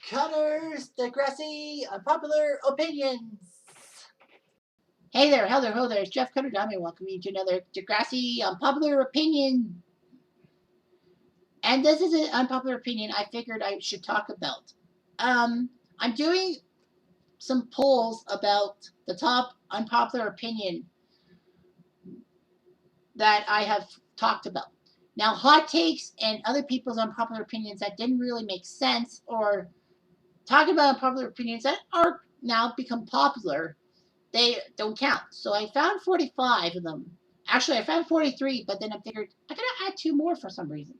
Connors, Degrassi, Unpopular Opinions. Hey there, hello there, hello there. It's Jeff Cutter Diamond. Welcome you to another Degrassi Unpopular Opinion. And this is an unpopular opinion I figured I should talk about. I'm doing some polls about the top unpopular opinion that I have talked about. Now, hot takes and other people's unpopular opinions that didn't really make sense, or talking about unpopular opinions that are now become popular, they don't count. So I found 45 of them. Actually, I found 43, but then I figured I gotta add two more for some reason.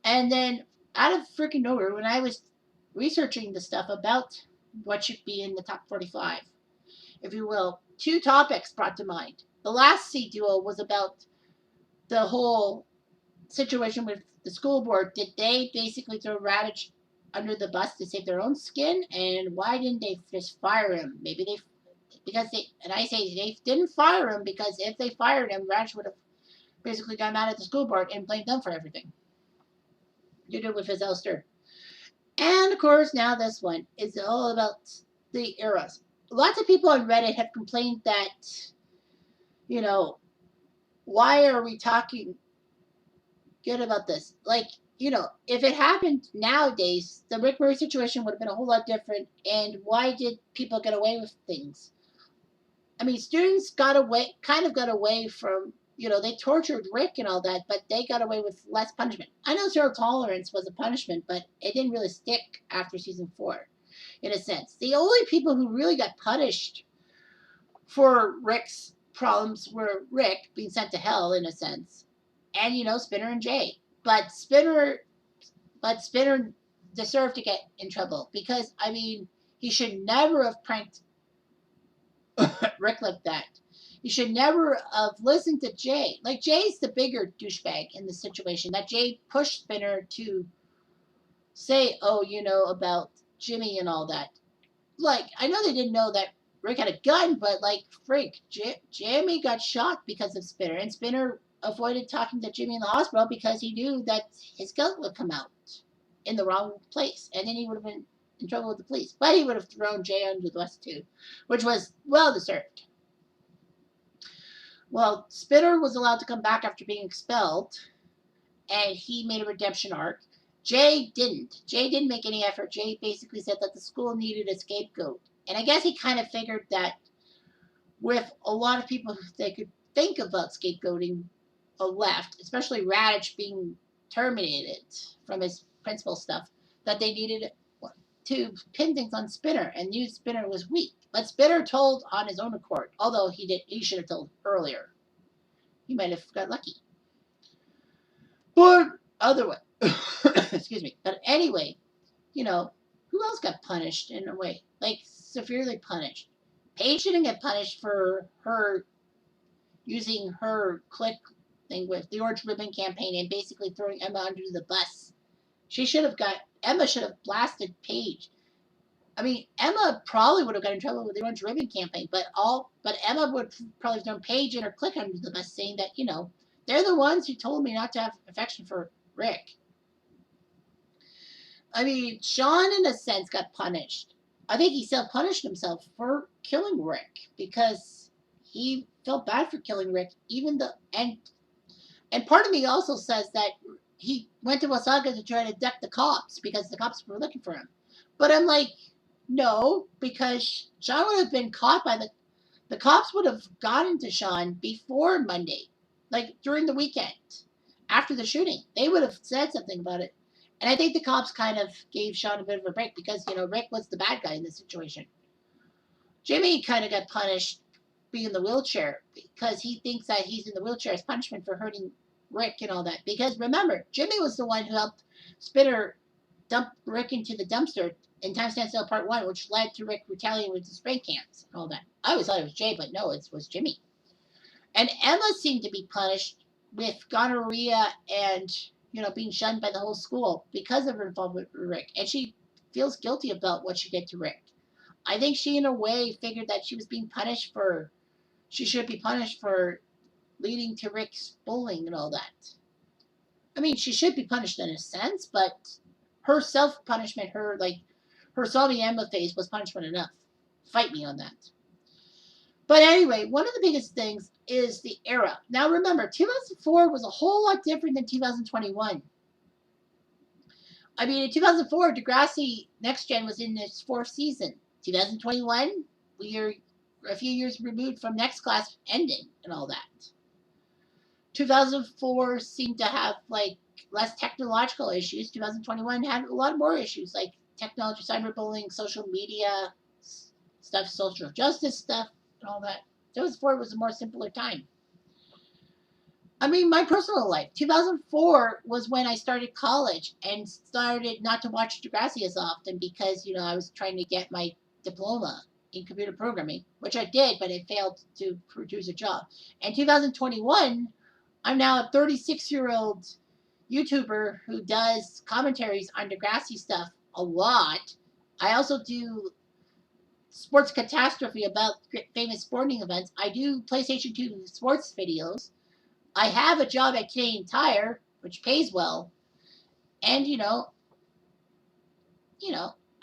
And then, out of freaking nowhere, when I was researching the stuff about what should be in the top 45, if you will, two topics brought to mind. The last CDUO was about the whole situation with the school board. Did they basically throw Radich under the bus to save their own skin? And why didn't they just fire him? Maybe they, because they, and I say they didn't fire him because if they fired him, Radich would have basically got mad at the school board and blamed them for everything. You did with his ouster. And of course, now this one is all about the eras. Lots of people on Reddit have complained that, you know, why are we talking good about this? Like, if it happened nowadays, the Rick Murray situation would have been a whole lot different. And why did people get away with things? I mean, students got away from, they tortured Rick and all that, but they got away with less punishment. I know zero tolerance was a punishment, but it didn't really stick after season 4, in a sense. The only people who really got punished for Rick's problems were Rick being sent to hell, in a sense, and Spinner and Jay. But Spinner deserved to get in trouble because he should never have pranked Rick like that. He should never have listened to Jay. Like, Jay's the bigger douchebag in the situation. That Jay pushed Spinner to say, oh, about Jimmy and all that. Like, I know they didn't know that Rick had a gun, but like, freak, Jimmy got shot because of Spinner, and Spinner avoided talking to Jimmy in the hospital because he knew that his gun would come out in the wrong place, and then he would have been in trouble with the police. But he would have thrown Jay under the bus too, which was well deserved. Well, Spinner was allowed to come back after being expelled, and he made a redemption arc. Jay didn't. Jay didn't make any effort. Jay basically said that the school needed a scapegoat. And I guess he kind of figured that with a lot of people they could think about scapegoating left, especially Radich being terminated from his principal stuff, that they needed to pin things on Spinner, and knew Spinner was weak. But Spinner told on his own accord, although he should have told earlier. He might have got lucky. But other way, excuse me. But anyway, who else got punished in a way? Like, severely punished. Paige didn't get punished for her using her click thing with the Orange Ribbon campaign and basically throwing Emma under the bus. Emma should have blasted Paige. I mean, Emma probably would have got in trouble with the Orange Ribbon campaign, but Emma would probably have thrown Paige and her click under the bus, saying that, they're the ones who told me not to have affection for Rick. I mean, Sean, in a sense, got punished. I think he self-punished himself for killing Rick because he felt bad for killing Rick, and part of me also says that he went to Wasaga to try to duck the cops because the cops were looking for him. But I'm like, no, because Sean would have been caught by the cops would have gotten to Sean before Monday, like during the weekend, after the shooting. They would have said something about it. And I think the cops kind of gave Sean a bit of a break because, Rick was the bad guy in this situation. Jimmy kind of got punished being in the wheelchair because he thinks that he's in the wheelchair as punishment for hurting Rick and all that. Because remember, Jimmy was the one who helped Spinner dump Rick into the dumpster in Time Stand Still Part 1, which led to Rick retaliating with the spray cans and all that. I always thought it was Jay, but no, it was Jimmy. And Emma seemed to be punished with gonorrhea and, being shunned by the whole school because of her involvement with Rick. And she feels guilty about what she did to Rick. I think she, in a way, figured that she should be punished for leading to Rick's bullying and all that. I mean, she should be punished in a sense, but her self-punishment, her solving Emma phase was punishment enough. Fight me on that. But anyway, one of the biggest things is the era. Now remember, 2004 was a whole lot different than 2021. I mean, in 2004, Degrassi Next Gen was in its fourth season. 2021, we are a few years removed from Next Class ending and all that. 2004 seemed to have like less technological issues. 2021 had a lot more issues like technology, cyberbullying, social media stuff, social justice stuff, and all that. 2004 was a more simpler time. I mean, my personal life. 2004 was when I started college and started not to watch Degrassi as often because, I was trying to get my diploma in computer programming, which I did, but it failed to produce a job. And 2021, I'm now a 36-year-old YouTuber who does commentaries on Degrassi stuff a lot. I also do sports catastrophe about famous sporting events. I do PlayStation 2 sports videos. I have a job at Canadian Tire, which pays well, and I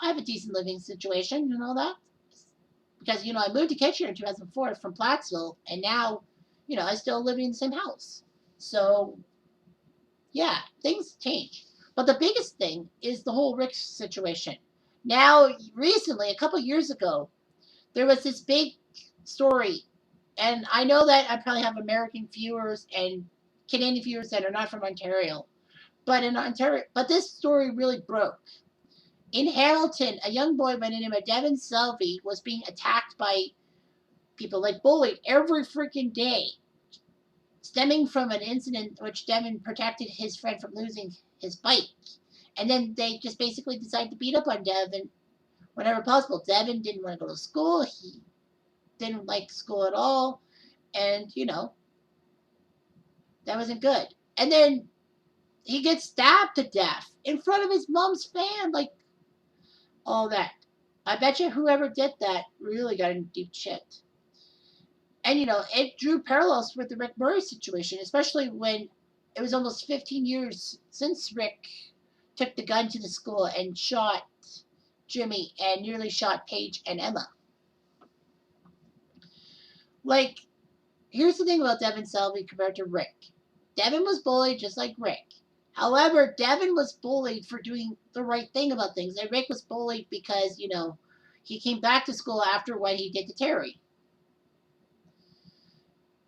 have a decent living situation and all that. Because I moved to Kitchener in 2004 from Plattsville, and now, I still live in the same house. So, yeah, things change. But the biggest thing is the whole Rick situation. Now, recently, a couple years ago, there was this big story, and I know that I probably have American viewers and Canadian viewers that are not from Ontario, but this story really broke. In Hamilton, a young boy by the name of Devin Selvey was being attacked by people, like bullied every freaking day, stemming from an incident in which Devin protected his friend from losing his bike. And then they just basically decided to beat up on Devin whenever possible. Devin didn't want to go to school. He didn't like school at all. And, that wasn't good. And then he gets stabbed to death in front of his mom's fan, like all that. I bet you whoever did that really got in deep shit. And it drew parallels with the Rick Murray situation, especially when it was almost 15 years since Rick took the gun to the school and shot Jimmy and nearly shot Paige and Emma. Like, here's the thing about Devin Selvey compared to Rick. Devin was bullied just like Rick. However, Devin was bullied for doing the right thing about things, and Rick was bullied because, he came back to school after what he did to Terry.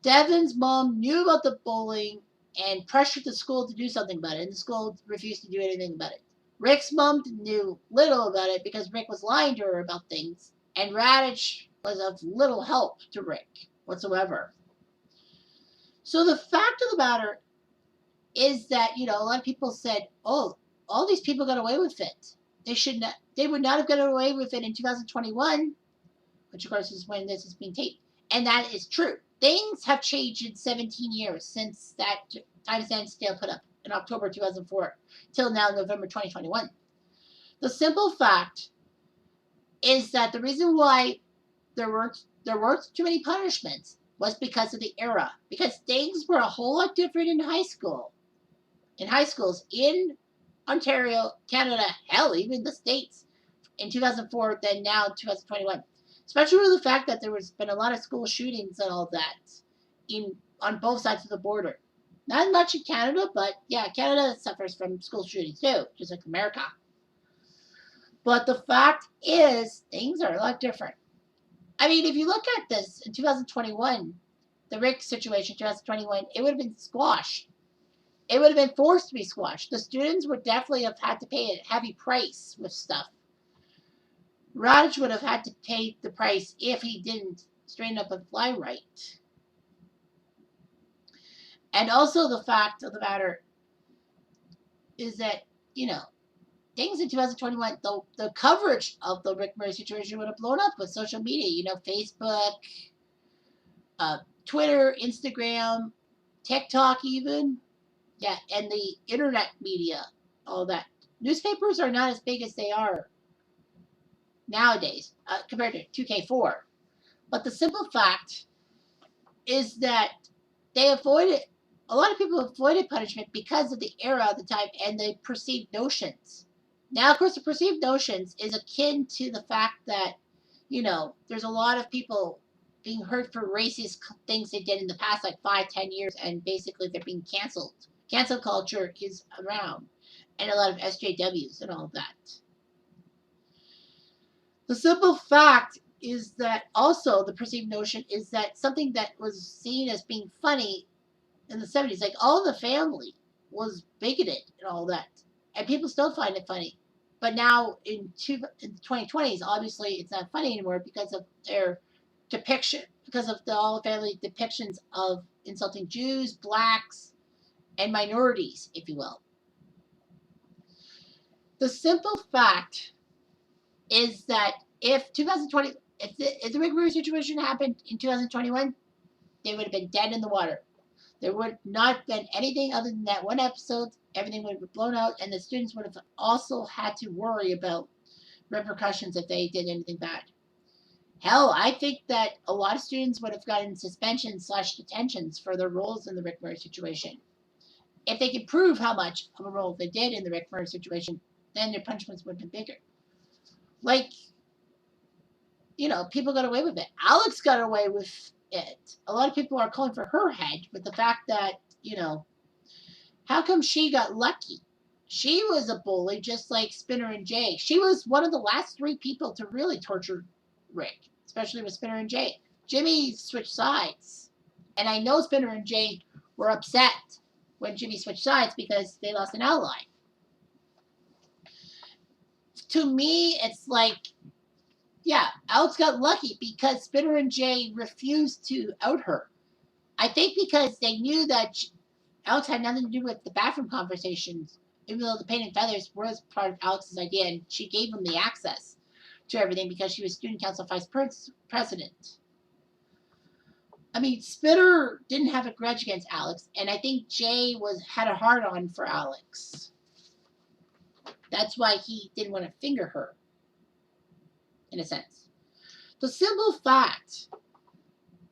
Devin's mom knew about the bullying and pressured the school to do something about it, and the school refused to do anything about it. Rick's mom knew little about it because Rick was lying to her about things, and Radich was of little help to Rick whatsoever. So the fact of the matter is that, a lot of people said, oh, all these people got away with it. They would not have gotten away with it in 2021, which of course is when this is being taped. And that is true. Things have changed in 17 years since that time standstill put up in October 2004 till now November 2021. The simple fact is that the reason why there weren't too many punishments was because of the era. Because things were a whole lot different in high school. In high schools in Ontario, Canada, hell, even the States in 2004 than now in 2021. Especially with the fact that there has been a lot of school shootings and all that on both sides of the border. Not much in Canada, but yeah, Canada suffers from school shootings too, just like America. But the fact is, things are a lot different. I mean, if you look at this in 2021, the Rick situation, 2021, it would have been squashed. It would have been forced to be squashed. The students would definitely have had to pay a heavy price with stuff. Raj would have had to pay the price if he didn't straighten up and fly right. And also the fact of the matter is that, things in 2021, the coverage of the Rick Murray situation would have blown up with social media, Facebook, Twitter, Instagram, TikTok even. Yeah, and the internet media, all that. Newspapers are not as big as they are nowadays compared to 2K4. But the simple fact is that a lot of people avoided punishment because of the era of the time and the perceived notions. Now, of course, the perceived notions is akin to the fact that, there's a lot of people being hurt for racist things they did in the past, like 5, 10 years, and basically they're being canceled. Cancel culture is around, and a lot of SJWs and all of that. The simple fact is that also the perceived notion is that something that was seen as being funny in the 70s, like All in the Family, was bigoted and all that. And people still find it funny. But now in the 2020s, obviously it's not funny anymore because of their depiction, because of the All in the Family depictions of insulting Jews, blacks, and minorities, if you will. The simple fact is that if 2020, if the Rick Rude situation happened in 2021, they would have been dead in the water. There would not have been anything other than that one episode. Everything would have been blown out, and the students would have also had to worry about repercussions if they did anything bad. Hell, I think that a lot of students would have gotten suspensions/detentions for their roles in the Rick Murray situation. If they could prove how much of a role they did in the Rick Murray situation, then their punishments would have been bigger. Like, people got away with it. Alex got away with it. A lot of people are calling for her head, but the fact that, how come she got lucky? She was a bully just like Spinner and Jay. She was one of the last 3 people to really torture Rick, especially with Spinner and Jay. Jimmy switched sides. And I know Spinner and Jay were upset when Jimmy switched sides because they lost an ally. To me, it's like, yeah, Alex got lucky because Spinner and Jay refused to out her. I think because they knew that Alex had nothing to do with the bathroom conversations, even though the paint and feathers was part of Alex's idea, and she gave him the access to everything because she was student council vice president. I mean, Spitter didn't have a grudge against Alex, and I think Jay had a hard on for Alex. That's why he didn't want to finger her, in a sense. The simple fact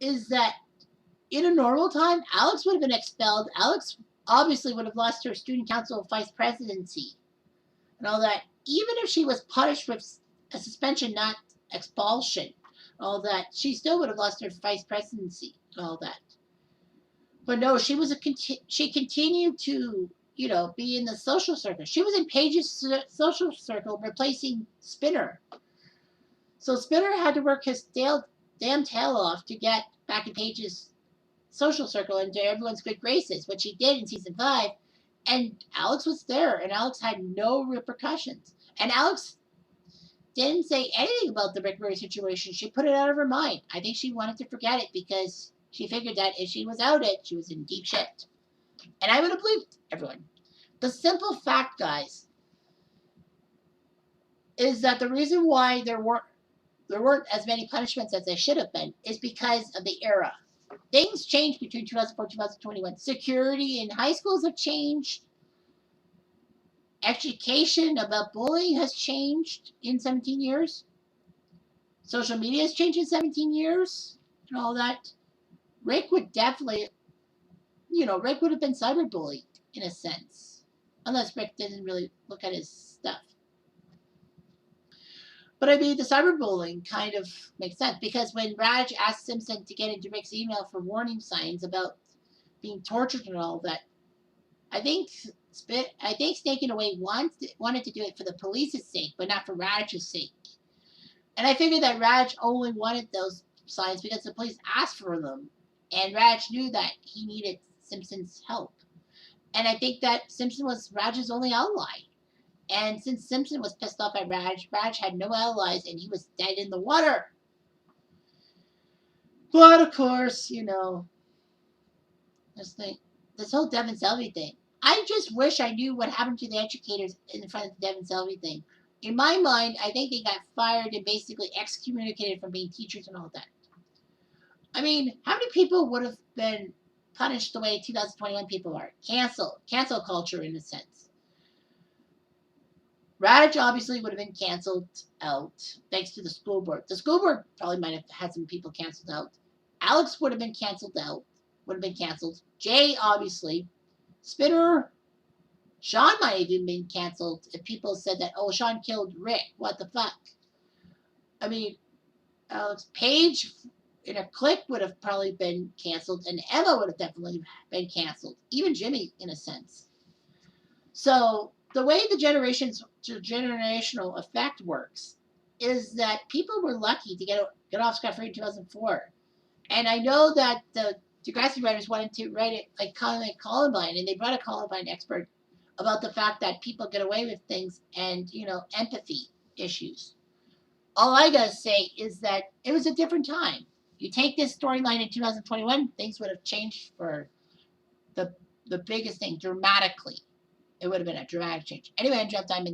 is that in a normal time, Alex would have been expelled. Alex obviously would have lost her student council vice presidency and all that, even if she was punished with a suspension, not expulsion, all that, she still would have lost her vice presidency and all that. But no, she continued to, be in the social circle. She was in Paige's social circle, replacing Spinner. So Spinner had to work his damn tail off to get back in Paige's social circle into everyone's good graces, which he did in season 5. And Alex was there, and Alex had no repercussions. And Alex didn't say anything about the Rick Murray situation. She put it out of her mind. I think she wanted to forget it because she figured that if she was outed, she was in deep shit. And I would have believed everyone. The simple fact, guys, is that the reason why there weren't as many punishments as there should have been is because of the era. Things changed between 2004 and 2021. Security in high schools have changed. Education about bullying has changed in 17 years. Social media has changed in 17 years and all that. Rick would definitely, Rick would have been cyberbullied in a sense. Unless Rick didn't really look at his stuff. But I mean, the cyberbullying kind of makes sense because when Raj asked Simpson to get into Rick's email for warning signs about being tortured and all that, I think Snaking Away wanted to do it for the police's sake, but not for Raj's sake. And I figured that Raj only wanted those signs because the police asked for them, and Raj knew that he needed Simpson's help. And I think that Simpson was Raj's only ally. And since Simpson was pissed off at Raj had no allies and he was dead in the water. But of course, this whole Devin Selvey thing. I just wish I knew what happened to the educators in front of the Devin Selvey thing. In my mind, I think they got fired and basically excommunicated from being teachers and all that. I mean, how many people would have been punished the way 2021 people are? Cancel culture in a sense. Raj obviously would have been canceled out thanks to the school board. The school board probably might have had some people canceled out. Alex would have been canceled out. Would have been canceled. Jay, obviously. Spinner, Sean might have even been canceled if people said that, oh, Sean killed Rick. What the fuck? I mean, Paige in a click would have probably been canceled, and Emma would have definitely been canceled. Even Jimmy, in a sense. So the way the generational effect works is that people were lucky to get off scot free in 2004, and I know that the Degrassi writers wanted to write it like Columbine, and they brought a Columbine expert about the fact that people get away with things and empathy issues. All I gotta say is that it was a different time. You take this storyline in 2021, things would have changed for the the biggest thing dramatically. It would have been a dramatic change. Anyway, I dropped time in